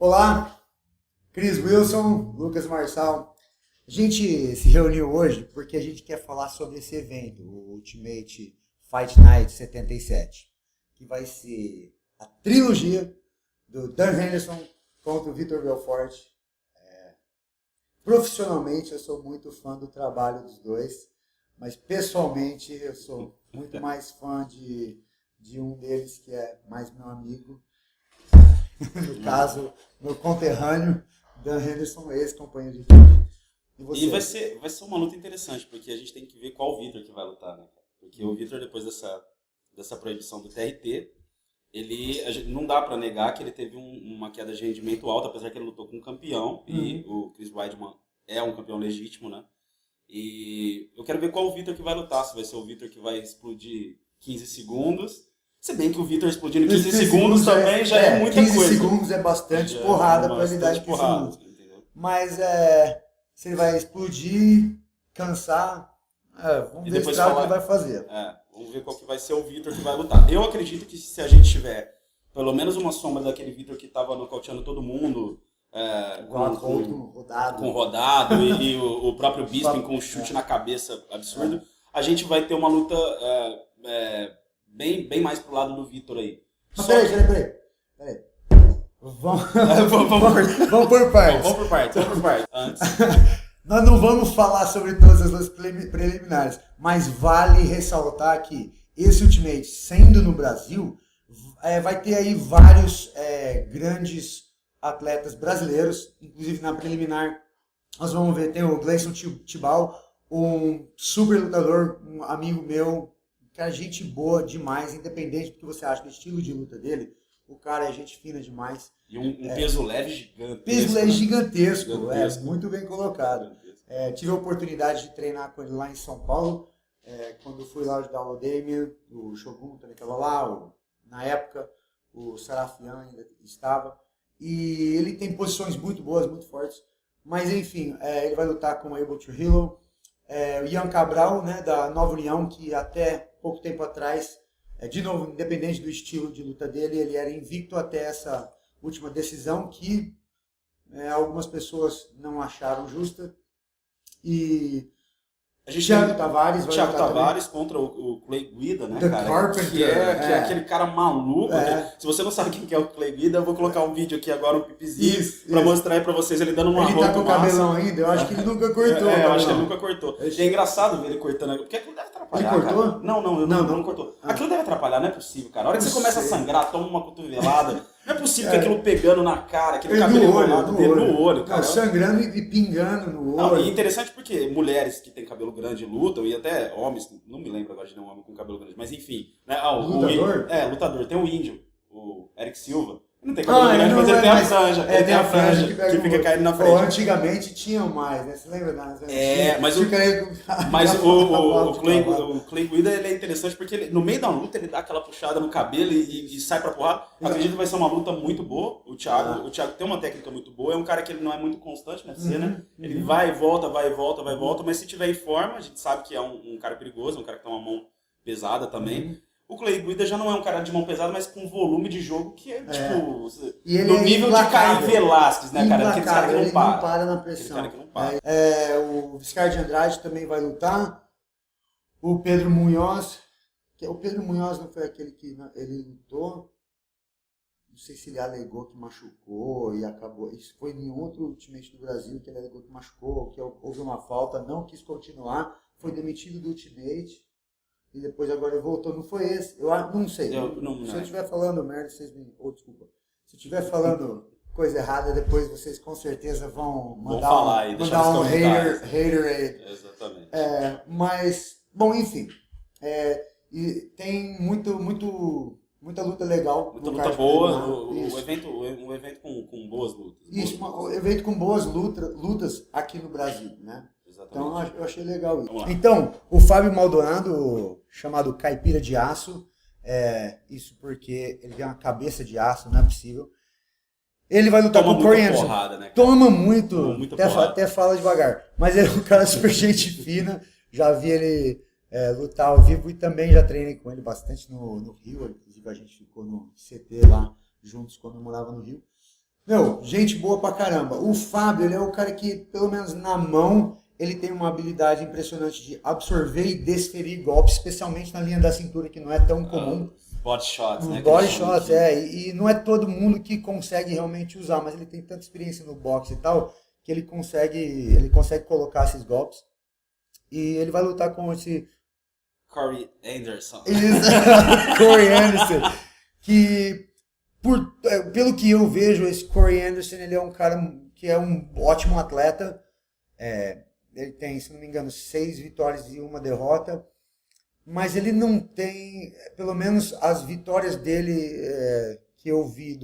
Olá, Chris Wilson, Lucas Marçal. A gente se reuniu hoje porque a gente quer falar sobre esse evento, o Ultimate Fight Night 77, que vai ser a trilogia do Dan Henderson contra o Vitor Belfort. Profissionalmente, eu sou muito fã do trabalho dos dois, mas pessoalmente eu sou muito mais fã de um deles, que é mais meu amigo. No caso, meu conterrâneo, Dan Henderson, ex-companheiro de time. E vai ser uma luta interessante, porque a gente tem que ver qual Vitor que vai lutar, né? Porque o Vitor, depois dessa proibição do TRT, não dá pra negar que ele teve uma queda de rendimento alta, apesar que ele lutou com um campeão, e o Chris Weidman é um campeão legítimo, né? E eu quero ver qual Vitor que vai lutar, se vai ser o Vitor que vai explodir 15 segundos. Se bem que o Vitor explodindo 15 segundos também já é muita 15 coisa. 15 segundos é bastante porrada para ele dar em 15 segundos. Entendeu? Mas se ele vai explodir, cansar, vamos ver o que ele vai fazer. Vamos ver qual que vai ser o Vitor que vai lutar. Eu acredito que se a gente tiver pelo menos uma sombra daquele Vitor que estava nocauteando todo mundo, com rodado e o próprio Bisping com um chute na cabeça absurdo, a gente vai ter uma luta bem mais pro lado do Vitor aí. Mas peraí. Vamos por partes. Vamos por partes. Antes. Nós não vamos falar sobre todas as lutas preliminares, mas vale ressaltar que esse Ultimate, sendo no Brasil, vai ter aí vários grandes atletas brasileiros, inclusive na preliminar. Nós vamos ver, tem o Gleison Tibau, um super lutador, um amigo meu, cara, gente boa demais, independente do que você acha do estilo de luta dele, o cara é gente fina demais. E um peso leve gigantesco. Peso leve gigantesco, muito bem colocado. Tive a oportunidade de treinar com ele lá em São Paulo, quando fui lá ajudar o Damien, o Shogun também estava lá, na época o Sarafian ainda estava. E ele tem posições muito boas, muito fortes. Mas enfim, ele vai lutar com o Abel Trujillo. O Ian Cabral, né, da Nova União, que até pouco tempo atrás, de novo, independente do estilo de luta dele, ele era invicto até essa última decisão que algumas pessoas não acharam justa. E Thiago Tavares contra o Clay Guida, né, The cara? Carpenter, que é aquele cara maluco. Se você não sabe quem que é o Clay Guida, eu vou colocar um vídeo aqui agora, um pipizinho, pra mostrar aí pra vocês ele dando uma Ele tá com o cabelão ainda? Eu acho que ele nunca cortou. Eu acho que ele nunca cortou. E é engraçado ver ele cortando, porque aquilo deve atrapalhar. Ele cortou? Cara. Não cortou. Aquilo deve atrapalhar, não é possível, cara. A hora que você começa a sangrar, toma uma cotovelada. Não é possível que aquilo pegando na cara, aquele cabelo enrolado dele no olho, cara. Sangrando e pingando no olho. Não, e interessante porque mulheres que têm cabelo grande lutam, e até homens, não me lembro agora de nenhum homem com cabelo grande, mas enfim. Né? Lutador? Lutador. Tem o índio, o Eric Silva. Não tem cabelo grande, mas ele tem a franja. Ele tem a franja que fica caindo na frente. Antigamente tinham mais, né? Você lembra? Mas o Clay Guida, ele é interessante porque ele, no meio da luta ele dá aquela puxada no cabelo e sai pra porrada. Acredito que vai ser uma luta muito boa. O Thiago tem uma técnica muito boa. É um cara que ele não é muito constante na cena. Ele vai e volta, mas se tiver em forma, a gente sabe que é um cara perigoso, um cara que tem uma mão pesada também. O Clay Guida já não é um cara de mão pesada, mas com volume de jogo que é, tipo, no nível de Caio Velasquez, né, cara? Aquele cara que não para. Não para na pressão. Cara que não para. O Viscar de Andrade também vai lutar. O Pedro Munhoz. O Pedro Munhoz não foi aquele que ele lutou. Não sei se ele alegou que machucou e acabou. Isso foi em outro Ultimate do Brasil que ele alegou que machucou, que houve uma falta, não quis continuar, foi demitido do Ultimate. E depois agora ele voltou, não foi esse? Eu não sei. Se eu estiver falando merda, vocês me... desculpa. Se eu estiver falando coisa errada, depois vocês com certeza vão mandar um hater aí. Exatamente. Mas, bom, enfim. E tem muita luta legal. Muita luta boa. Um evento com boas lutas. Isso, um evento com boas lutas aqui no Brasil, né? Exatamente. Então eu achei legal isso. Então, o Fábio Maldonado, chamado Caipira de Aço, isso porque ele tem uma cabeça de aço, não é possível. Ele vai lutar com o Corey Anderson. Né, Toma muito, até fala devagar. Mas ele é um cara super gente fina, já vi ele lutar ao vivo e também já treinei com ele bastante no Rio. Inclusive a gente ficou no CT lá juntos quando eu morava no Rio. Meu, gente boa pra caramba. O Fábio, ele é o cara que, pelo menos na mão, ele tem uma habilidade impressionante de absorver e desferir golpes, especialmente na linha da cintura, que não é tão comum. Body shots, né? Body shots, e não é todo mundo que consegue realmente usar, mas ele tem tanta experiência no boxe e tal, que ele consegue colocar esses golpes. E ele vai lutar com esse... Corey Anderson. Corey Anderson, que... pelo que eu vejo, esse Corey Anderson, ele é um cara que é um ótimo atleta. Ele tem, se não me engano, 6 vitórias e 1 derrota. Mas ele não tem, pelo menos as vitórias dele que eu vi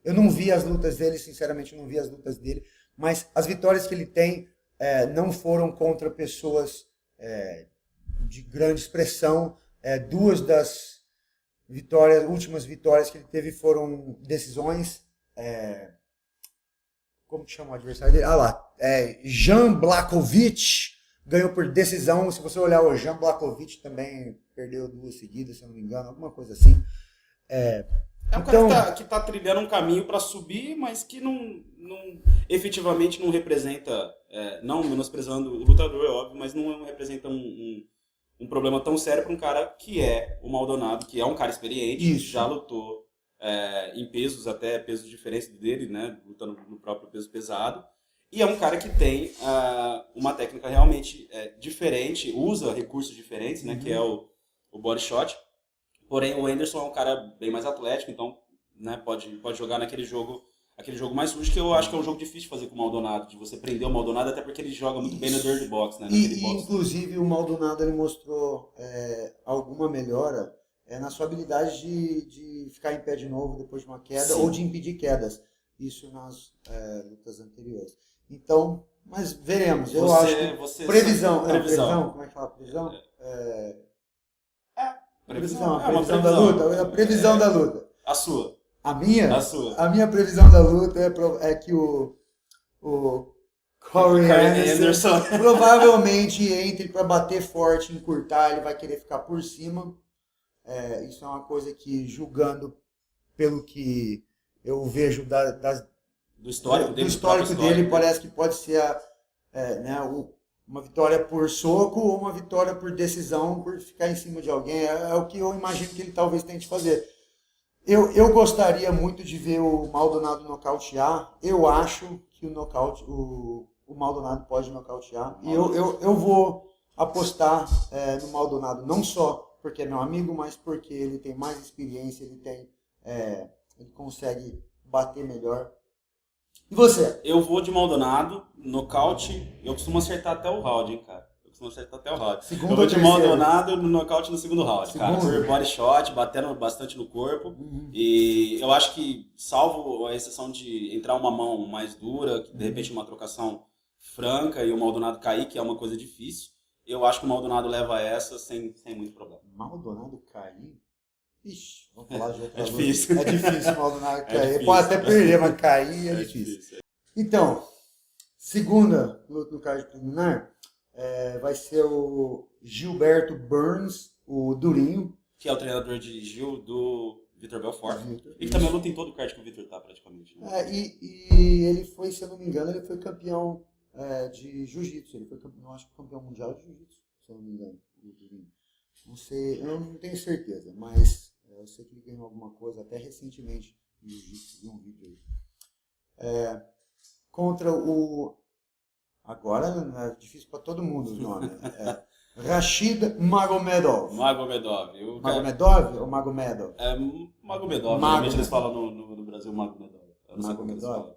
eu não vi as lutas dele, sinceramente não vi as lutas dele. Mas as vitórias que ele tem não foram contra pessoas de grande expressão. 2 das últimas vitórias que ele teve foram decisões. Como que chama o adversário dele? Jan Blachowicz ganhou por decisão. Se você olhar, o Jan Blachowicz também perdeu 2 seguidas, se eu não me engano, alguma coisa assim. Um cara que tá trilhando um caminho para subir, mas que não efetivamente não representa, não menosprezando o lutador, é óbvio, mas não representa um problema tão sério para um cara que é o Maldonado, que é um cara experiente, Isso. já lutou em pesos, até pesos diferentes dele, né, lutando no próprio peso pesado, e é um cara que tem uma técnica realmente diferente, usa recursos diferentes, né, que é o body shot. Porém, o Anderson é um cara bem mais atlético, então, né, pode jogar aquele jogo mais sujo, que eu acho que é um jogo difícil de fazer com o Maldonado, de você prender o Maldonado, até porque ele joga muito bem no dirty box, né? Inclusive, o Maldonado ele mostrou alguma melhora na sua habilidade de ficar em pé de novo depois de uma queda. Sim. Ou de impedir quedas. Isso nas lutas anteriores. Então, mas veremos. Eu acho que previsão. Como é que fala previsão? Previsão da luta. A previsão da luta. A sua. A minha? A sua. A minha previsão da luta é que o Corey Anderson provavelmente entre para bater forte, encurtar, ele vai querer ficar por cima. Isso é uma coisa que, julgando pelo que eu vejo do histórico dele, parece que pode ser uma vitória por soco ou uma vitória por decisão, por ficar em cima de alguém. É o que eu imagino que ele talvez tente fazer. Eu gostaria muito de ver o Maldonado nocautear. Eu acho que o Maldonado pode nocautear. E eu vou apostar no Maldonado, não só porque é meu amigo, mas porque ele tem mais experiência, ele consegue bater melhor. E você? Eu vou de Maldonado, nocaute. Eu costumo acertar até o round, hein, cara. Eu vou de Maldonado no nocaute no segundo round, cara. Por body shot, batendo bastante no corpo. E eu acho que, salvo a exceção de entrar uma mão mais dura, de repente uma trocação franca e o Maldonado cair, que é uma coisa difícil, eu acho que o Maldonado leva essa sem muito problema. Maldonado cair? Ixi, vamos falar de outra luta. Difícil. É difícil o Maldonado cair. Pode até perder, mas cair é difícil. Então, segunda luta no card preliminar vai ser o Gilberto Burns, o Durinho. Que é o treinador de Gil do Vitor Belfort. E que também luta em todo o card que o Vitor tá, praticamente. Né? E ele foi, se eu não me engano, ele foi campeão de jiu-jitsu. Ele foi, eu acho, campeão mundial de jiu-jitsu, se eu não me engano, o Durinho. Não sei, eu não tenho certeza, mas eu sei que ele ganhou alguma coisa até recentemente no jiu-jitsu, vi um vídeo aí. Contra o... Agora é difícil para todo mundo o nome. Rashid Magomedov. Magomedov ou Magomedov? Magomedov. Normalmente eles falam no Brasil Magomedov. Magomedov?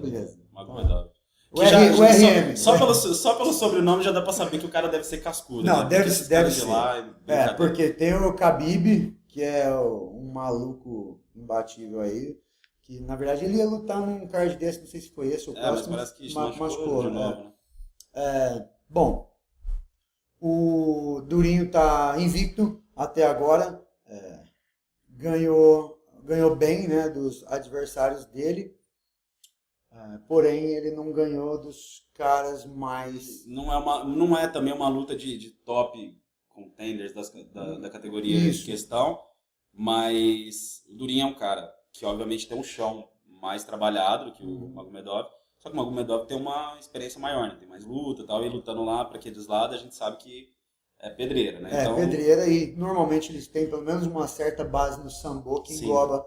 Beleza. Magomedov. O RM. Só pelo sobrenome já dá pra saber que o cara deve ser cascudo. Não, né? deve ser. Lá, porque tem o Khabib, que é um maluco imbatível aí, que na verdade ele ia lutar num card desse, não sei se foi esse ou próximo. Mas parece que machucou de novo, né? Bom, o Durinho tá invicto até agora, ganhou bem, né, dos adversários dele. Porém, ele não ganhou dos caras mais... Não é também uma luta de top contenders da categoria em questão, mas o Durinho é um cara que obviamente tem um chão mais trabalhado do que o Magomedov. Só que o Magomedov tem uma experiência maior, né? Tem mais luta e tal, e lutando lá para aqueles lados a gente sabe que é pedreira, né? Então, pedreira, e normalmente eles têm pelo menos uma certa base no sambo que engloba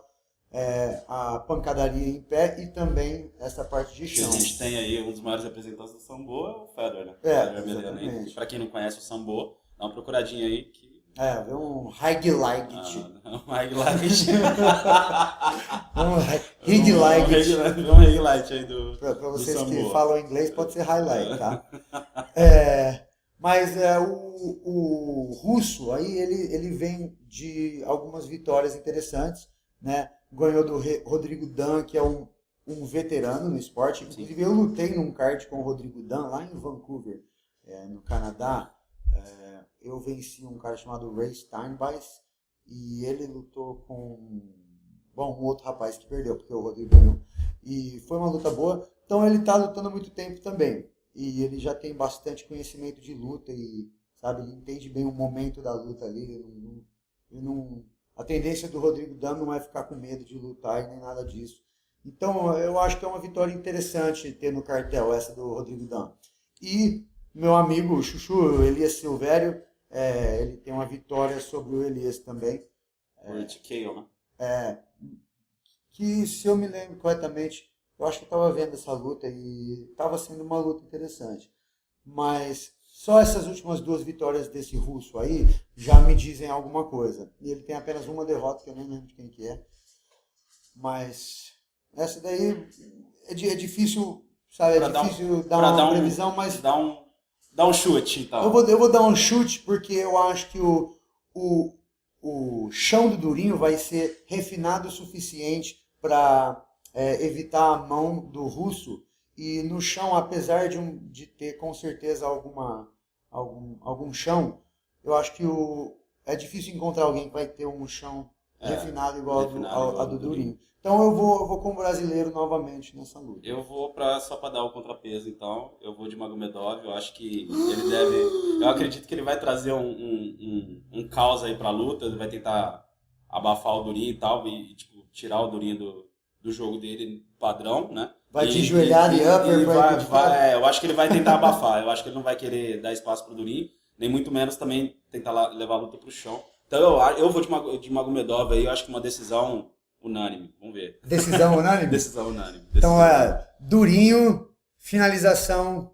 a pancadaria em pé e também essa parte de chão. A gente tem aí um dos maiores representantes do sambo, é o Fedor, né? Fedor Emelianenko. Para quem não conhece o sambo, dá uma procuradinha aí que... vê um highlight. Um highlight. Um highlight aí do Para vocês do que falam inglês, pode ser highlight, tá? Mas o russo, aí ele vem de algumas vitórias interessantes, né? Ganhou do Rodrigo Dan, que é um veterano no esporte. Inclusive, eu lutei num kart com o Rodrigo Dan lá em Vancouver, no Canadá. Eu venci um cara chamado Ray Steinbeis e ele lutou com um outro rapaz que perdeu, porque o Rodrigo ganhou. E foi uma luta boa. Então ele está lutando há muito tempo também. E ele já tem bastante conhecimento de luta e, sabe, ele entende bem o momento da luta ali. A tendência do Rodrigo Dan não é ficar com medo de lutar e nem nada disso. Então eu acho que é uma vitória interessante ter no cartel essa do Rodrigo Dan. E meu amigo Chuchu, Elias Silvério, ele tem uma vitória sobre o Elias também. O TKO, né? Que, se eu me lembro corretamente, eu acho que eu estava vendo essa luta e estava sendo uma luta interessante. Mas só essas últimas 2 vitórias desse russo aí já me dizem alguma coisa. E ele tem apenas uma derrota, que eu nem lembro de quem que é. Mas essa daí é difícil, sabe? É difícil dar uma previsão, mas... Dá um chute, então. Eu vou dar um chute porque eu acho que o chão do Durinho vai ser refinado o suficiente para evitar a mão do russo. E no chão, apesar de ter com certeza algum chão, eu acho que é difícil encontrar alguém que vai ter um chão refinado igual ao do Durinho. Então eu vou com o brasileiro novamente nessa luta. Eu vou só para dar o contrapeso, então. Eu vou de Magomedov. Eu acho que ele deve... Eu acredito que ele vai trazer um caos aí pra luta. Ele vai tentar abafar o Durinho e tal. E tipo, tirar o Durinho do jogo dele padrão, né? Vai de joelhada e upper. Eu acho que ele vai tentar abafar. Eu acho que ele não vai querer dar espaço pro Durinho. Nem muito menos também tentar levar a luta pro chão. Então eu vou de Magomedov aí. Eu acho que uma decisão... unânime, vamos ver. Decisão unânime? Decisão unânime. Então, Durinho, finalização.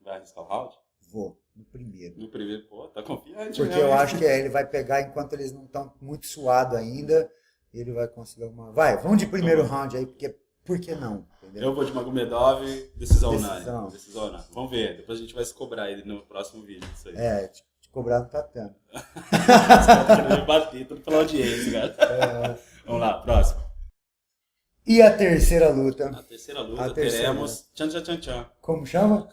Vai arriscar o round? Vou, no primeiro. No primeiro, pô, tá confiante. Porque eu acho que ele vai pegar enquanto eles não estão muito suados ainda. Ele vai conseguir uma... vamos de primeiro round aí, porque por que não? Entendeu? Eu vou de Magomedov, decisão unânime. Vamos ver, depois a gente vai se cobrar ele no próximo vídeo. Isso aí. Te cobrar no tatame. Você tá querendo me bater tudo pela audiência, cara. Vamos lá, próximo. E a terceira luta? A terceira luta teremos... Tchan. Como chama?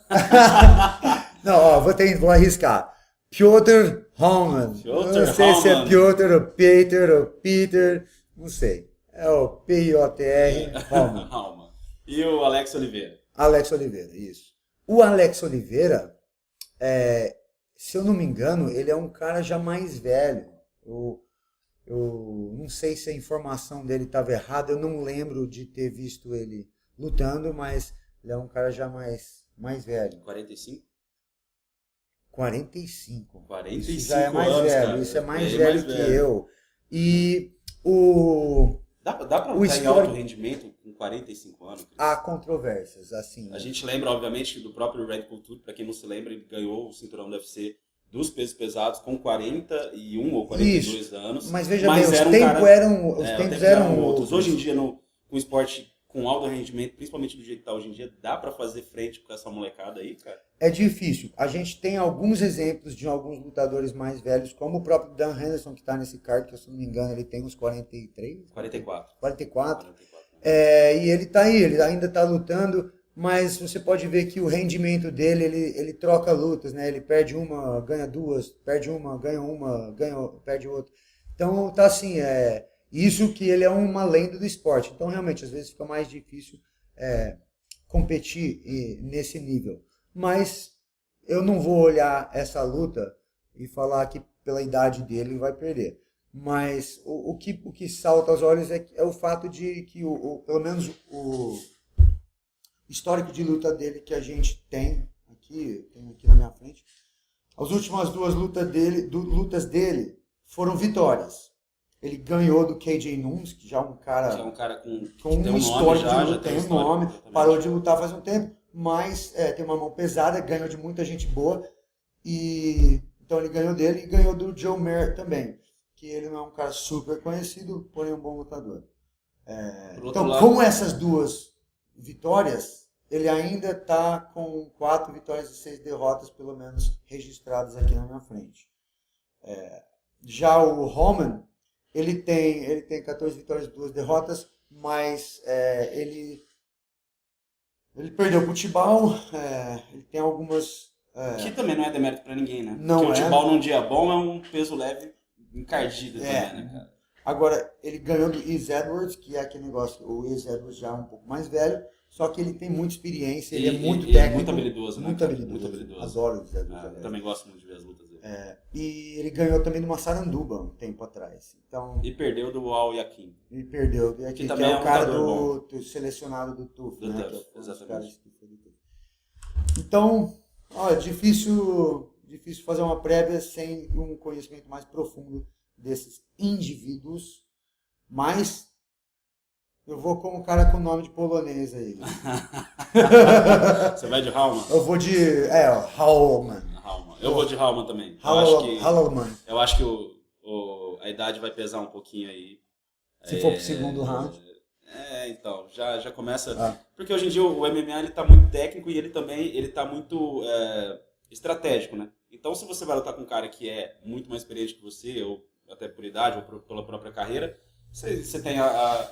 Não, vou arriscar. Piotr Holman. Não sei se é Piotr ou Peter, não sei. É o P-I-O-T-R Holman. E o Alex Oliveira? Alex Oliveira, isso. O Alex Oliveira, se eu não me engano, ele é um cara já mais velho. Eu não sei se a informação dele estava errada, eu não lembro de ter visto ele lutando, mas ele é um cara já mais velho. 45? 45. 45 isso já é mais anos, velho, cara. isso é mais velho que eu. E o... Dá pra lutar em alto rendimento com 45 anos? Chris? Há controvérsias, assim. A gente lembra, obviamente, do próprio Red Culture, para quem não se lembra, ele ganhou o cinturão do UFC dos pesos pesados com 41 ou 42 anos. Mas veja bem, os tempos eram outros. Hoje em dia, com o esporte com alto rendimento, principalmente do jeito que está hoje em dia, dá para fazer frente com essa molecada aí, cara? É difícil. A gente tem alguns exemplos de alguns lutadores mais velhos, como o próprio Dan Henderson, que está nesse card, que se não me engano ele tem uns 43? 44. E ele está aí, ele ainda está lutando, mas você pode ver que o rendimento dele, ele troca lutas, né? Ele perde uma, ganha duas, perde uma, perde outra. Então tá assim, isso que ele é uma lenda do esporte. Então realmente, às vezes fica mais difícil competir nesse nível. Mas eu não vou olhar essa luta e falar que pela idade dele ele vai perder. Mas o que salta aos olhos é o fato de que, pelo menos, o histórico de luta dele que a gente tem aqui na minha frente, as últimas 2 lutas dele foram vitórias. Ele ganhou do KJ Nunes, que já é um cara com um histórico de luta, tem um nome, parou de lutar faz um tempo, mas tem uma mão pesada, ganhou de muita gente boa, e então ele ganhou dele e ganhou do Joe Mayer também, que ele não é um cara super conhecido, porém um bom lutador. Então, com essas 2 vitórias, ele ainda está com 4 vitórias e 6 derrotas, pelo menos, registradas aqui na minha frente. Já o Roman, ele tem 14 vitórias e 2 derrotas, mas ele perdeu pro Tibau, ele tem algumas... Que também não é demérito pra ninguém, né? Não. Porque o Tibau num dia bom é um peso leve encardido também, né, cara? Agora, ele ganhou do Izzy Edwards, que é aquele negócio, o Izzy Edwards já é um pouco mais velho, só que ele tem muita experiência, ele é muito técnico. Muito habilidoso, né? Muito habilidoso. Adoro o Izzy Edwards. Também gosto muito de ver as lutas dele. E ele ganhou também de uma Saranduba um tempo atrás. Então, e perdeu do Al Yakin. E perdeu do Yakin, que é o cara do selecionado do TUF, né? TUF, exatamente. Então, difícil fazer uma prévia sem um conhecimento mais profundo desses indivíduos, mas eu vou com um cara com nome de polonês aí. Você vai de Hallman? Eu vou de Hallman. Eu vou de Hallman também. Hallman. Eu acho que a idade vai pesar um pouquinho aí. Se for pro segundo round. Então, já começa... Porque hoje em dia o MMA ele tá muito técnico e ele tá muito estratégico, né? Então, se você vai lutar com um cara que é muito mais experiente que você, ou até por idade, ou pela própria carreira, você tem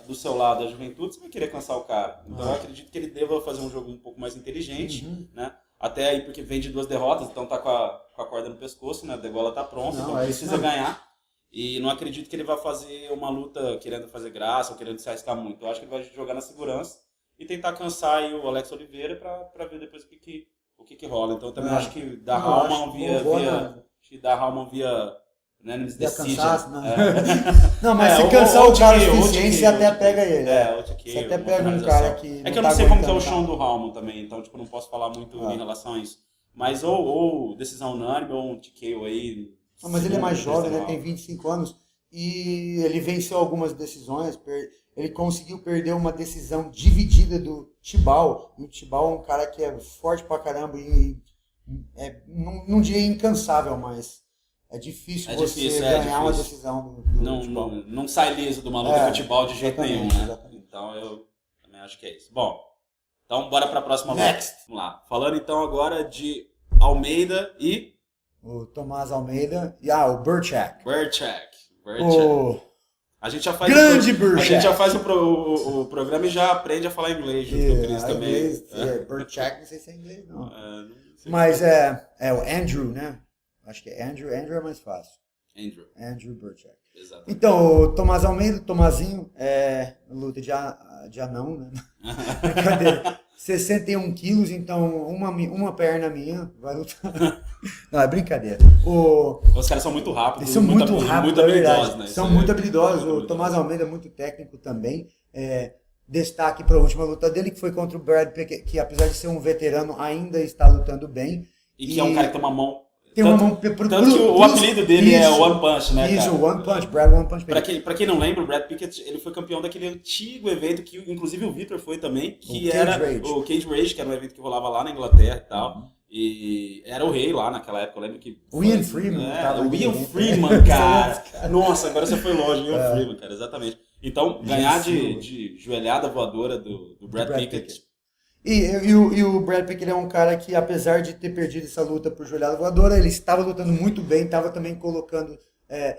do seu lado a juventude, você vai querer cansar o cara. Então, eu acredito que ele deva fazer um jogo um pouco mais inteligente, né? Até aí, porque vem de 2 derrotas, então tá com a corda no pescoço, né? A degola tá pronta, então precisa ganhar. E não acredito que ele vai fazer uma luta querendo fazer graça ou querendo se arriscar muito. Eu acho que ele vai jogar na segurança e tentar cansar aí o Alex Oliveira pra ver depois o que rola. Então eu também acho que da Hallman via unanimous decision. Não, mas se cansar o cara o suficiente, você até pega ele. Você até pega um cara que... É que eu não sei como que é o chão do Hallman também, então não posso falar muito em relação a isso. Mas ou decisão unânime ou um TKO aí... Mas ele é mais jovem, né? Tem 25 anos e ele venceu algumas decisões. Ele conseguiu perder uma decisão dividida do Tibau. E o Tibau é um cara que é forte pra caramba e não diria incansável, mas é difícil você ganhar uma decisão do Tibau. Não sai liso de uma luta com o Tibau de jeito nenhum, né? Exatamente. Então eu também acho que é isso. Bom, então bora pra próxima luta. Vamos lá. Falando então agora de Almeida e... O Tomás Almeida e o Burchak. A gente já faz Burchak. A gente já faz o programa e já aprende a falar inglês junto com o Cris também. Burchak, não sei se é inglês, não. Mas é o Andrew, né? Acho que é Andrew. Andrew é mais fácil. Andrew Burchak. Exatamente. Então, o Tomás Almeida, Tomazinho, luta de anão, né? Brincadeira. 61 quilos, então uma perna minha vai lutar. Não, é brincadeira. Os caras são muito rápidos. Eles são muito rápidos, habilidosos, né? São muito habilidosos. O Tomás Almeida é muito técnico também. Destaque para a última luta dele, que foi contra o Brad Pickett, que apesar de ser um veterano, ainda está lutando bem. E que é um cara que tem uma mão... Tanto que o apelido dele é One Punch, né, cara? Isso, One Punch, Brad One Punch. Pra quem não lembra, o Brad Pickett, ele foi campeão daquele antigo evento que inclusive o Victor foi também, que era o Cage Rage, que era um evento que rolava lá na Inglaterra e tal. E era o rei lá naquela época, eu lembro que... O Ian Freeman. O Ian Freeman, cara. Nossa, agora você foi longe, o Ian Freeman, cara, exatamente. Então, ganhar de joelhada voadora do Brad Pickett... E o Brad Pickett é um cara que, apesar de ter perdido essa luta por joelhada voadora, ele estava lutando muito bem, estava também colocando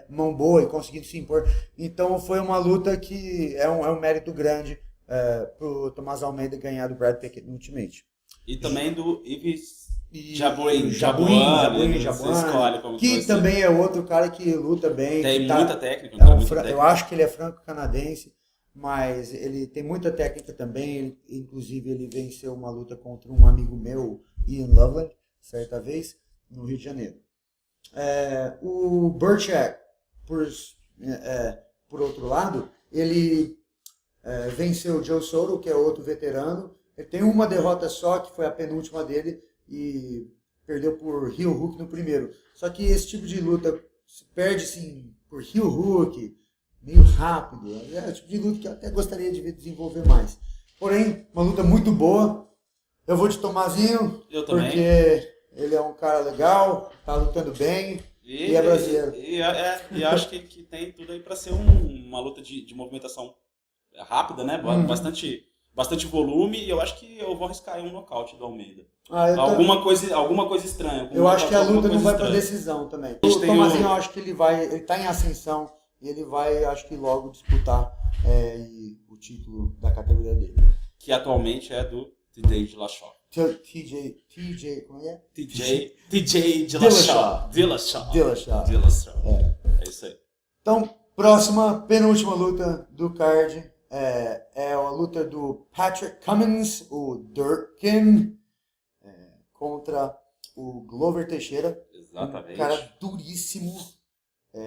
mão boa e conseguindo se impor. Então foi uma luta que é um mérito grande pro Tomás Almeida ganhar do Brad Pickett no Ultimate. E também do Yves Jabuin, que também é outro cara que luta bem. Tem muita técnica. Eu acho que ele é franco-canadense. Mas ele tem muita técnica também, inclusive ele venceu uma luta contra um amigo meu, Ian Loveland, certa vez, no Rio de Janeiro. O Burchak, por outro lado, ele venceu o Joe Soto, que é outro veterano. Ele tem uma derrota só, que foi a penúltima dele, e perdeu por heel hook no primeiro. Só que esse tipo de luta se perde assim, por heel hook, meio rápido. É o tipo de luta que eu até gostaria de ver desenvolver mais. Porém, uma luta muito boa. Eu vou de Tomazinho, porque ele é um cara legal, tá lutando bem e é brasileiro. E acho que tem tudo aí para ser uma luta de movimentação rápida, né? Bastante volume, e eu acho que eu vou arriscar aí um nocaute do Almeida. Alguma coisa estranha. Eu acho que a luta não vai para decisão também. O Tomazinho, eu acho que ele tá em ascensão e ele vai, acho que logo disputar o título da categoria dele. Que atualmente é do TJ Dillashaw. TJ, como é? TJ Dillashaw. É isso aí. Então, penúltima luta do card é a luta do Patrick Cummins, o Durkin, contra o Glover Teixeira. Exatamente. Um cara duríssimo.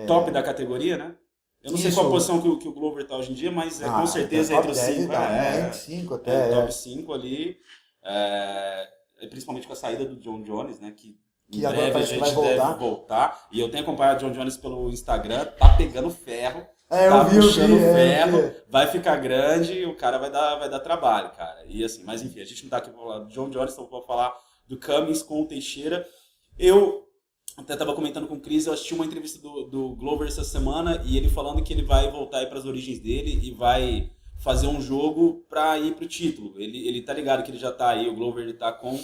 Top da categoria, né? Eu não sei qual a posição que o Glover está hoje em dia, mas com certeza entre os 5. Top 5 até. Top 5 ali. Principalmente com a saída do John Jones, né? Que em breve a gente deve voltar. E eu tenho acompanhado o John Jones pelo Instagram, tá pegando ferro. Tá puxando ferro, vai ficar grande e o cara vai dar trabalho, cara. E assim, mas enfim, a gente não tá aqui pra falar do John Jones, então vou falar do Cummins com o Teixeira. Eu até tava comentando com o Chris, eu assisti uma entrevista do Glover essa semana e ele falando que ele vai voltar aí pras origens dele e vai fazer um jogo pra ir pro título. Ele tá ligado que ele já tá aí, o Glover ele tá com o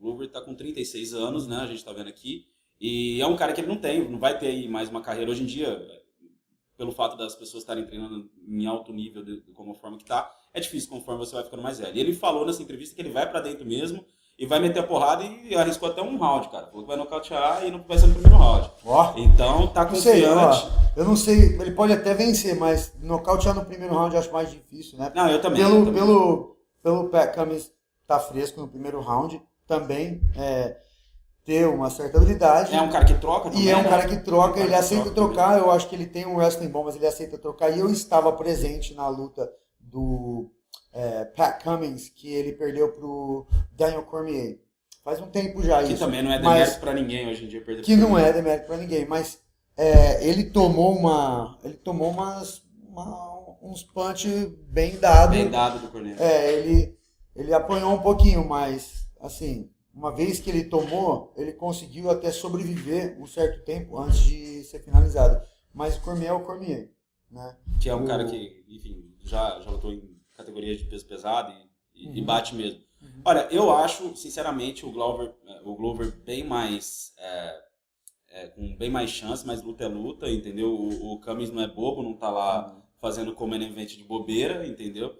Glover tá com 36 anos, né, a gente tá vendo aqui. E é um cara que ele não vai ter aí mais uma carreira hoje em dia, pelo fato das pessoas estarem treinando em alto nível como a forma que tá, é difícil conforme você vai ficando mais velho. E ele falou nessa entrevista que ele vai pra dentro mesmo e vai meter a porrada e arriscou até um round, cara. Falou que vai nocautear e não vai ser no primeiro round. Então tá confiante. Eu não sei, ele pode até vencer, mas nocautear no primeiro round eu acho mais difícil, né? Não, eu também. Pelo Pat Cummins tá fresco no primeiro round, também ter uma certa habilidade. É um cara que troca também. E é um cara que troca, ele aceita trocar. Eu acho que ele tem um wrestling bom, mas ele aceita trocar. E eu estava presente na luta do Pat Cummins, que ele perdeu pro Daniel Cormier. Faz um tempo já que isso. Que também não é demérito pra ninguém hoje em dia perder. Que não é demérito pra ninguém, mas ele tomou uns punch bem dado. Bem dado do Cormier. Ele apanhou um pouquinho, mas assim, uma vez que ele tomou, ele conseguiu até sobreviver um certo tempo antes de ser finalizado. Mas o Cormier é o Cormier, né? Que é um cara que, enfim, já lutou em categoria de peso pesado e bate mesmo. Olha, eu acho, sinceramente, o Glover bem mais com bem mais chance, mas luta é luta, entendeu? O Cummins não é bobo, não tá lá fazendo como event de bobeira, entendeu?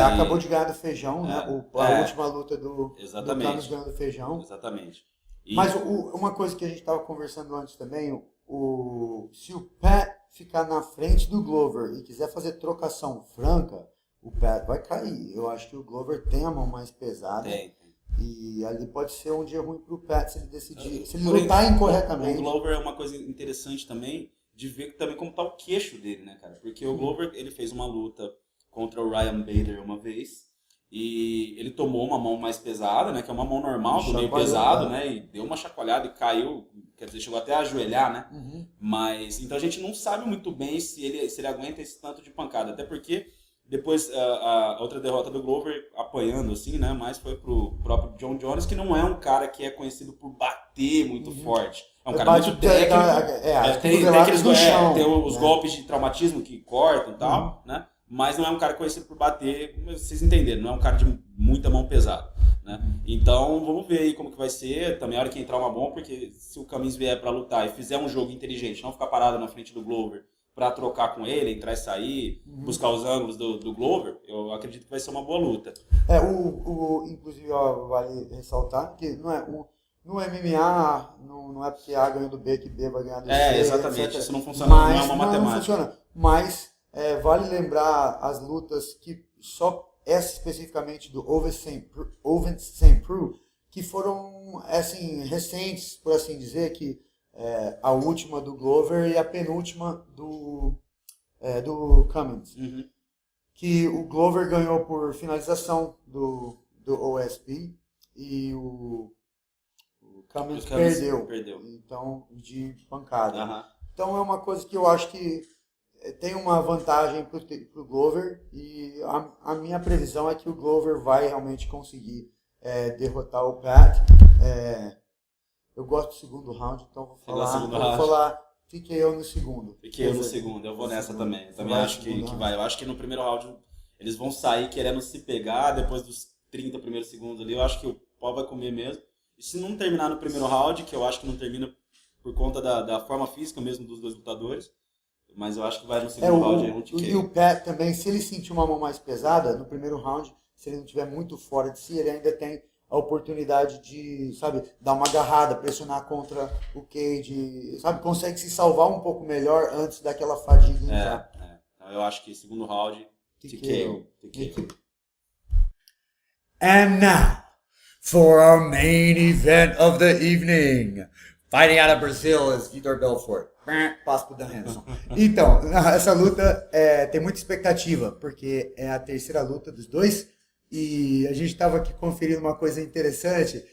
Acabou de ganhar do Feijão, né? A última luta do Cummins ganhando do Feijão. Exatamente. Mas uma coisa que a gente estava conversando antes também, se o Pat ficar na frente do Glover e quiser fazer trocação franca, o Pat vai cair. Eu acho que o Glover tem a mão mais pesada. Tem. E ali pode ser um dia ruim pro Pat se ele decidir, se ele lutar incorretamente. O Glover é uma coisa interessante também, de ver também como tá o queixo dele, né, cara? Porque o Glover, ele fez uma luta contra o Ryan Bader uma vez, e ele tomou uma mão mais pesada, né, que é uma mão normal do meio pesado, né, e deu uma chacoalhada e caiu, quer dizer, chegou até a ajoelhar, né, mas, então a gente não sabe muito bem se ele aguenta esse tanto de pancada, até porque depois a outra derrota do Glover, apanhando assim, né, mas foi pro próprio John Jones, que não é um cara que é conhecido por bater muito forte. É um cara muito técnico, tem os golpes de traumatismo que cortam e tal, né? Mas não é um cara conhecido por bater, vocês entenderam, não é um cara de muita mão pesada, né? Então vamos ver aí como que vai ser, também a hora que entrar uma mão, porque se o Cummins vier pra lutar e fizer um jogo inteligente, não ficar parado na frente do Glover pra trocar com ele, entrar e sair, buscar os ângulos do Glover, eu acredito que vai ser uma boa luta. Inclusive, vale ressaltar que no MMA, não é porque A ganha do B que B vai ganhar do C. Exatamente, etc. Isso não funciona, não é uma matemática. Não funciona, mas vale lembrar as lutas que só essa especificamente do Oven St. Preux, que foram assim, recentes, por assim dizer, que a última do Glover e a penúltima do Cummins. Uhum. Que o Glover ganhou por finalização do OSP e o Cummins perdeu. Então, de pancada. Uhum. Então é uma coisa que eu acho que tem uma vantagem para o Glover e a minha previsão é que o Glover vai realmente conseguir derrotar o Pat. Eu gosto do segundo round, então vou falar TKO no segundo. TKO no segundo, eu vou nessa também. Eu também acho que vai. Eu acho que no primeiro round eles vão sair querendo se pegar depois dos 30 primeiros segundos ali. Eu acho que o pau vai comer mesmo. E se não terminar no primeiro round, que eu acho que não termina por conta da forma física mesmo dos dois lutadores, mas eu acho que vai no segundo round aí um TKO. E o Pat também, se ele sentir uma mão mais pesada, no primeiro round, se ele não estiver muito fora de si, ele ainda tem a oportunidade de, sabe, dar uma agarrada, pressionar contra o cage, sabe, consegue se salvar um pouco melhor antes daquela fadiga entrar. Então, eu acho que segundo round, TKO. And now, for our main event of the evening, fighting out of Brazil is Vitor Belfort. Passo pro Dan Henderson. Então, essa luta tem muita expectativa, porque é a terceira luta dos dois. E a gente estava aqui conferindo uma coisa interessante.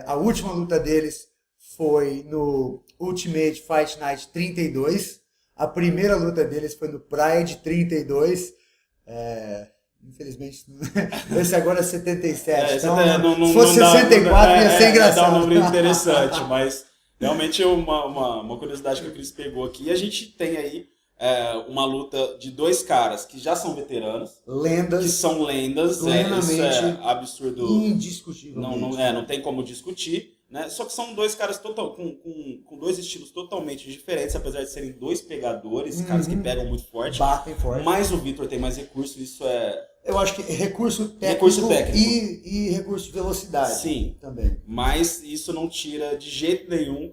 A última luta deles foi no Ultimate Fight Night 32. A primeira luta deles foi no Pride 32. Infelizmente, esse agora é 77. Então, se fosse 64 ia ser engraçado. É um número interessante, mas realmente uma curiosidade que o Chris pegou aqui. A gente tem aí uma luta de dois caras que já são veteranos. Lendas. Que são lendas. Isso é absurdo. Indiscutivelmente. Não tem como discutir. Né? Só que são dois caras com dois estilos totalmente diferentes, apesar de serem dois pegadores, caras que pegam muito forte. Batem forte. Mas o Vitor tem mais recurso, isso Eu acho que recurso técnico. E recurso de velocidade. Sim, também. Mas isso não tira de jeito nenhum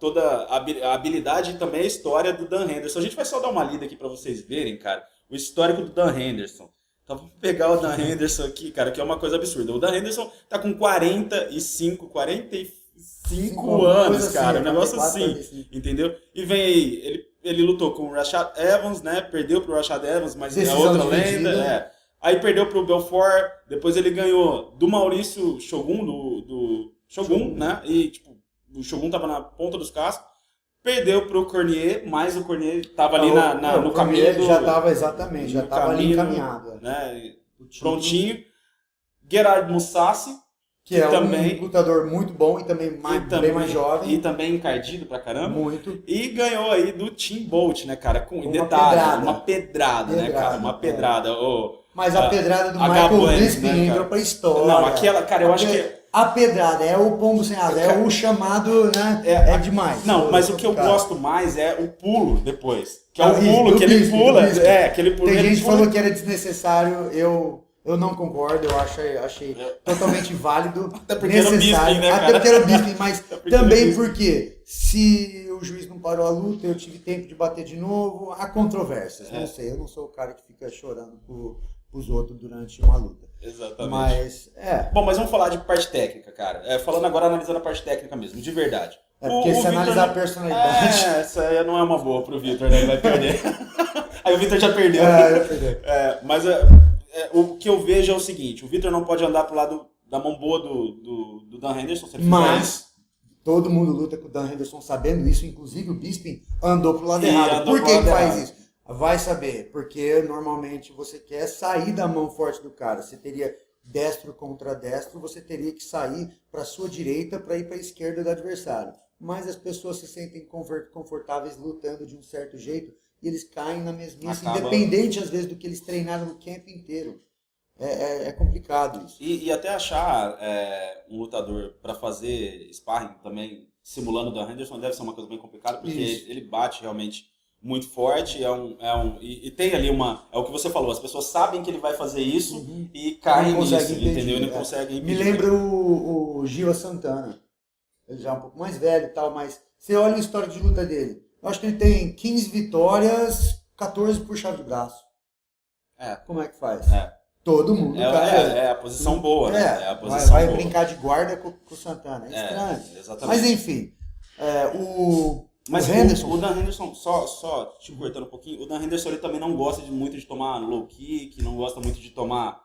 toda a habilidade e também a história do Dan Henderson. A gente vai só dar uma lida aqui para vocês verem, cara, o histórico do Dan Henderson. Então vamos pegar o Dan Henderson aqui, cara, que é uma coisa absurda. O Dan Henderson tá com 45 anos, cara, um negócio assim, entendeu? E vem aí, ele lutou com o Rashad Evans, né, perdeu pro Rashad Evans, mas é outra lenda, Aí perdeu pro Belfort, depois ele ganhou do Maurício Shogun, do Shogun, né, e tipo, o Shogun tava na ponta dos cascos. Perdeu pro Cormier, mas o Cormier estava ali no caminho. Já estava ali encaminhado. Né, prontinho. Gerard Mousasi, que é também um lutador muito bom e também bem mais jovem. E também encardido pra caramba. Muito. E ganhou aí do Tim Bolt, né, cara? Com uma pedrada, né, cara? Uma pedrada. Mas a pedrada do Michael Bisping entrou pra história. Não, aquela, cara, eu acho que... A pedrada, é o pombo sem asa, é o chamado, né? É demais. Não, mas o que eu gosto mais é o pulo depois. Que é o pulo que ele pula. Aquele pulo. Tem gente que falou que era desnecessário, eu não concordo, eu achei totalmente válido. Até porque necessário. Era o Bisping, né, Até porque era o Bisping, mas também porque se o juiz não parou a luta, eu tive tempo de bater de novo, há controvérsias. Não sei, eu não sou o cara que fica chorando os outros durante uma luta. Exatamente. Mas, Bom, mas vamos falar de parte técnica, cara. Falando agora, analisando a parte técnica mesmo, de verdade. Porque se analisar a personalidade... essa aí não é uma boa pro Vitor, né? Ele vai perder. Aí o Vitor já perdeu. Mas o que eu vejo é o seguinte, o Vitor não pode andar pro lado da mão boa do Dan Henderson. Mas todo mundo luta com o Dan Henderson sabendo isso, inclusive o Bisping andou pro lado errado. Por que faz isso? Vai saber, porque normalmente você quer sair da mão forte do cara. Você teria destro contra destro, você teria que sair para sua direita para ir para a esquerda do adversário. Mas as pessoas se sentem confortáveis lutando de um certo jeito e eles caem na mesmice, independente às vezes do que eles treinaram no campo inteiro. É complicado isso. E até achar um lutador para fazer sparring também, simulando o Dan Henderson, deve ser uma coisa bem complicada, porque ele bate realmente muito forte, e tem ali é o que você falou, as pessoas sabem que ele vai fazer isso e caem nisso, entendeu? Não conseguem impedir. Me lembra o Gila Santana, ele já é um pouco mais velho e tal, mas você olha a história de luta dele, eu acho que ele tem 15 vitórias, 14 por chave de braço. Como é que faz? todo mundo, cara. É a posição boa, né? É a posição vai boa. brincar de guarda com o Santana. É estranho. Exatamente. Mas enfim, Mas o Henderson... o Dan Henderson, só te cortando um pouquinho, o Dan Henderson ele também não gosta muito de tomar low kick, não gosta muito de tomar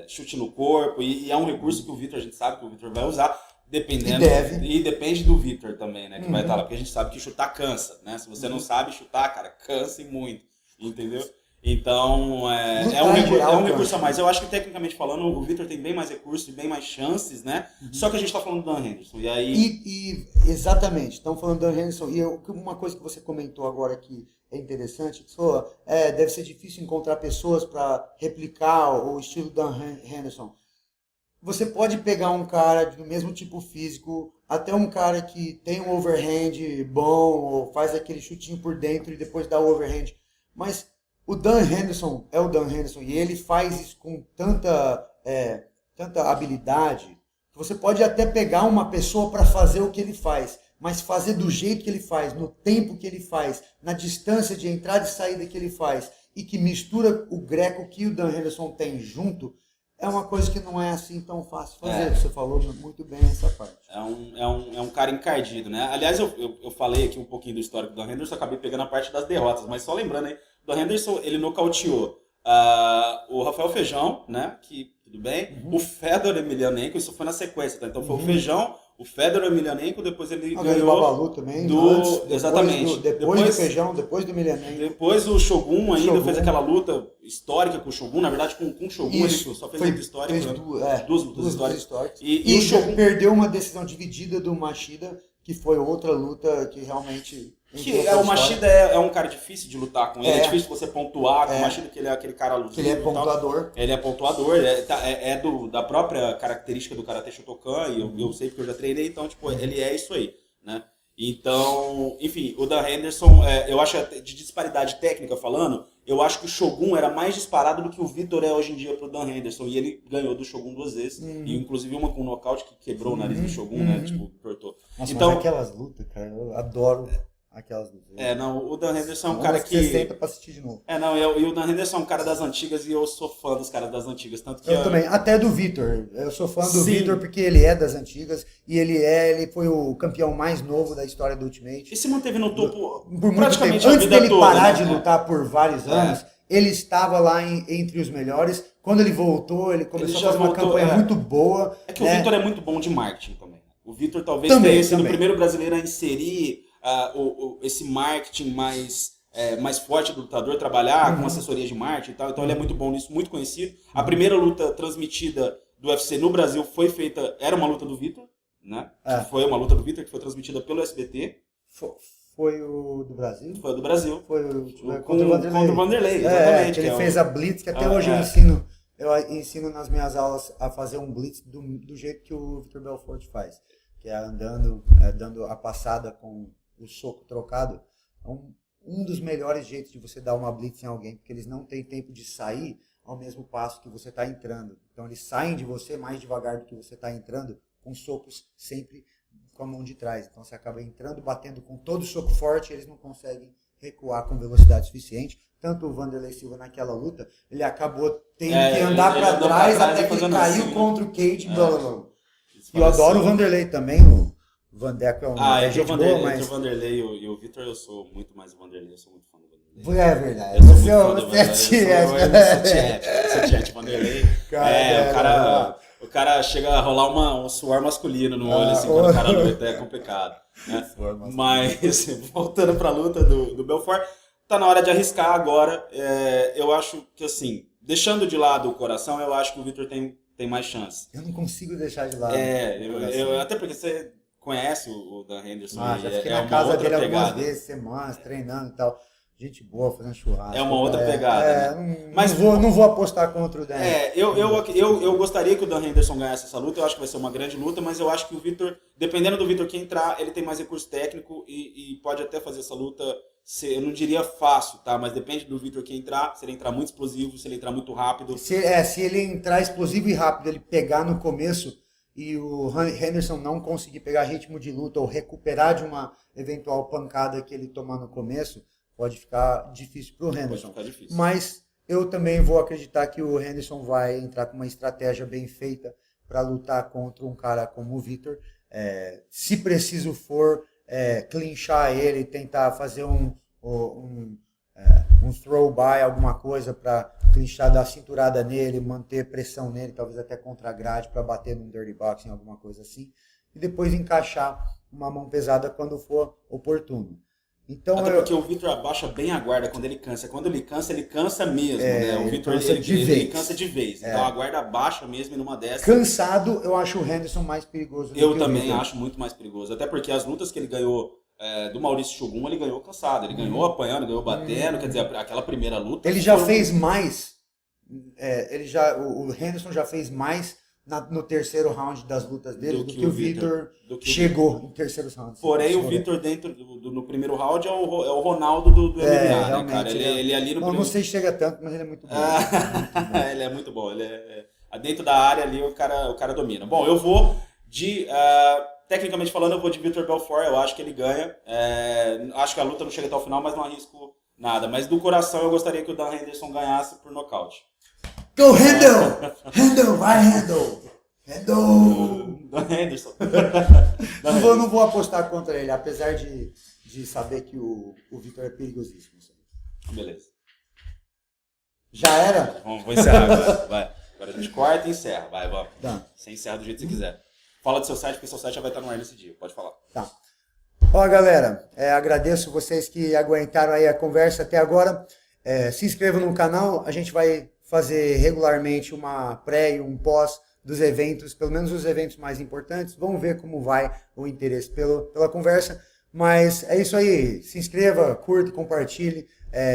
chute no corpo, e é um recurso que o Vitor, a gente sabe que o Vitor vai usar, dependendo. E depende do Vitor também, né? Que vai estar lá, porque a gente sabe que chutar cansa, né? Se você não sabe chutar, cara, cansa e muito, entendeu? Então, é um recurso a mais. Eu acho que, tecnicamente falando, o Vitor tem bem mais recursos e bem mais chances, né? Só que a gente está falando do Dan Henderson. E aí... Exatamente, estamos falando do Dan Henderson. E uma coisa que você comentou agora que é interessante, que você falou, deve ser difícil encontrar pessoas para replicar o estilo do Dan Henderson. Você pode pegar um cara do mesmo tipo físico, até um cara que tem um overhand bom, ou faz aquele chutinho por dentro e depois dá o overhand. Mas o Dan Henderson é o Dan Henderson e ele faz isso com tanta habilidade que você pode até pegar uma pessoa para fazer o que ele faz, mas fazer do jeito que ele faz, no tempo que ele faz, na distância de entrada e saída que ele faz e que mistura o greco que o Dan Henderson tem junto, é uma coisa que não é assim tão fácil fazer. Você falou muito bem essa parte. É um cara encardido, né? Aliás, eu falei aqui um pouquinho do histórico do Dan Henderson, acabei pegando a parte das derrotas, mas só lembrando aí, o Dan Henderson, ele nocauteou o Rafael Feijão, né? Que tudo bem. O Fedor Emelianenko, isso foi na sequência, tá? Então foi o Feijão, o Fedor Emelianenko, depois ele ganhou... O Babalu também, exatamente. Depois do Feijão, depois do Emelianenko. Depois o Shogun ainda fez aquela luta histórica com o Shogun, na verdade com o Shogun ele só fez luta histórica. Duas lutas históricas. E o Shogun perdeu uma decisão dividida do Machida, que foi outra luta que realmente... o Machida é um cara difícil de lutar com ele, é difícil você pontuar com o Machida, que ele é aquele cara lutador. Ele é pontuador. Ele é pontuador, da própria característica do Karate Shotokan, e eu sei porque eu já treinei, então, tipo, ele é isso aí, né? Então, enfim, o Dan Henderson, eu acho, de disparidade técnica falando, eu acho que o Shogun era mais disparado do que o Vitor é hoje em dia pro Dan Henderson, e ele ganhou do Shogun 2 vezes, e inclusive uma com nocaute que quebrou o nariz do Shogun, né? Tipo, cortou. Nossa, então, mas aquelas lutas, cara, eu adoro... aquelas lutas. O Dan Henderson é um cara que... Você senta pra assistir de novo. E o Dan Henderson é um cara das antigas e eu sou fã dos caras das antigas. Tanto que eu também, até do Vitor. Eu sou fã do Vitor porque ele é das antigas e ele foi o campeão mais novo da história do Ultimate. E se manteve no topo por praticamente muito tempo. Antes dele parar de lutar por vários anos, ele estava lá entre os melhores. Quando ele voltou, ele começou a fazer uma campanha muito boa. É que o Vitor é muito bom de marketing também. O Vitor talvez tenha sido o primeiro brasileiro a inserir esse marketing mais forte do lutador, trabalhar com assessoria de marketing e tal. Então ele é muito bom nisso, muito conhecido. A primeira luta transmitida do UFC no Brasil foi feita, era uma luta do Vitor, né? Foi uma luta do Vitor que foi transmitida pelo SBT. Foi o do Brasil? Foi o do Brasil. Foi contra o Vanderlei, exatamente. Ele fez a Blitz, que até hoje eu ensino nas minhas aulas a fazer um Blitz do jeito que o Vitor Belfort faz. Que é andando, dando a passada com o soco trocado. É um dos melhores jeitos de você dar uma blitz em alguém, porque eles não têm tempo de sair ao mesmo passo que você está entrando. Então eles saem de você mais devagar do que você está entrando, com socos sempre com a mão de trás. Então você acaba entrando, batendo com todo o soco forte, e eles não conseguem recuar com velocidade suficiente. Tanto o Vanderlei Silva naquela luta, ele acabou tendo que andar para trás até que ele caiu assim, contra o Cage Brown. E eu adoro o Vanderlei também, o Vandeco é gente boa, mas... Entre o Vanderlei e o Vitor, eu sou muito mais o Vanderlei, eu sou muito fã do Vanderlei. É verdade. Você é tiete, Vanderlei. O cara chega a rolar um suor masculino no olho, assim, quando o cara luta, é complicado. Né? Mas, voltando pra luta do Belfort, tá na hora de arriscar agora. Eu acho que, assim, deixando de lado o coração, eu acho que o Vitor tem mais chance. Eu não consigo deixar de lado. Até porque você conhece o Dan Henderson. Já fiquei na casa dele algumas vezes, semanas, treinando e tal. Gente boa, fazendo churrasco. É uma outra pegada. Né? Mas não vou apostar contra o Dan. Eu gostaria que o Dan Henderson ganhasse essa luta. Eu acho que vai ser uma grande luta, mas eu acho que o Vitor, dependendo do Vitor que entrar, ele tem mais recurso técnico e pode até fazer essa luta. Eu não diria fácil, tá? Mas depende do Vitor que entrar. Se ele entrar muito explosivo, se ele entrar muito rápido. Se ele entrar explosivo e rápido, ele pegar no começo e o Henderson não conseguir pegar ritmo de luta ou recuperar de uma eventual pancada que ele tomar no começo, pode ficar difícil pro Henderson. Pode ficar difícil. Mas eu também vou acreditar que o Henderson vai entrar com uma estratégia bem feita para lutar contra um cara como o Vitor. Se preciso for, clinchar ele, tentar fazer um throw-by, alguma coisa para clinchar, dar cinturada nele, manter pressão nele, talvez até contra a grade para bater num dirty boxing, alguma coisa assim. E depois encaixar uma mão pesada quando for oportuno. Então, até porque o Vitor abaixa bem a guarda quando ele cansa. Quando ele cansa mesmo, né? O Vitor ele cansa de vez. Então a guarda abaixa mesmo e numa dessas. Cansado, eu acho o Henderson mais perigoso do que o Vitor. Eu também acho muito mais perigoso. Até porque as lutas que ele ganhou do Maurício Shogun, ele ganhou cansado. Ele ganhou apanhando, ganhou batendo. Quer dizer, aquela primeira luta. Ele já fez mais. O Henderson já fez mais no terceiro round das lutas dele do que o Vitor chegou em terceiro round. Porém, o Vitor dentro no primeiro round é o Ronaldo do MMA, né, cara? Ele ali no primeiro... Não sei se chega tanto, mas ele é muito bom. Ele é muito bom. Dentro da área ali o cara domina. Bom, eu vou de... tecnicamente falando, eu vou de Vitor Belfort. Eu acho que ele ganha. Acho que a luta não chega até o final, mas não arrisco nada. Mas do coração eu gostaria que o Dan Henderson ganhasse por nocaute. Go Handle! Handle, vai Handle! Handle! Henderson. Não vou apostar contra ele, apesar de saber que o Vitor é perigosíssimo. Beleza. Já era? Vou encerrar agora. Vai. Agora a gente corta e encerra. Vai, vamos. Tá. Você encerra do jeito que você quiser. Fala do seu site, porque seu site já vai estar no ar nesse dia. Pode falar. Tá. Ó, galera, agradeço vocês que aguentaram aí a conversa até agora. Se inscrevam no canal, a gente vai fazer regularmente uma pré e um pós dos eventos, pelo menos os eventos mais importantes. Vamos ver como vai o interesse pela conversa. Mas é isso aí. Se inscreva, curta, compartilhe,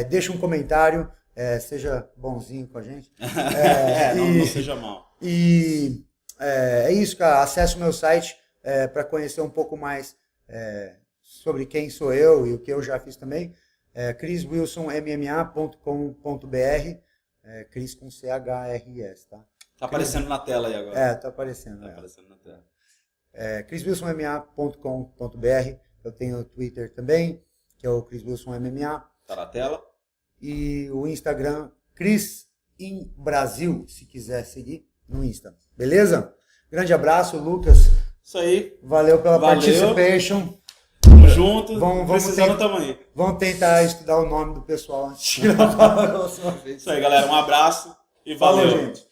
deixa um comentário, seja bonzinho com a gente. Não seja mal. E é isso, cara. Acesse o meu site para conhecer um pouco mais sobre quem sou eu e o que eu já fiz também. chriswilsonmma.com.br. Chris com CHRS, tá? Tá aparecendo na tela aí agora. Tá aparecendo. Tá aparecendo na tela. chriswilsonmma.com.br. Eu tenho o Twitter também, que é o chriswilsonmma. Tá na tela. E o Instagram, Chris in Brasil, se quiser seguir no Insta. Beleza? Grande abraço, Lucas. Isso aí. Valeu pela participation. Tamo junto. Tamo aí. Vamos tentar estudar o nome do pessoal antes de gravar a próxima vez. Isso aí, galera. Um abraço e valeu. Falou, gente.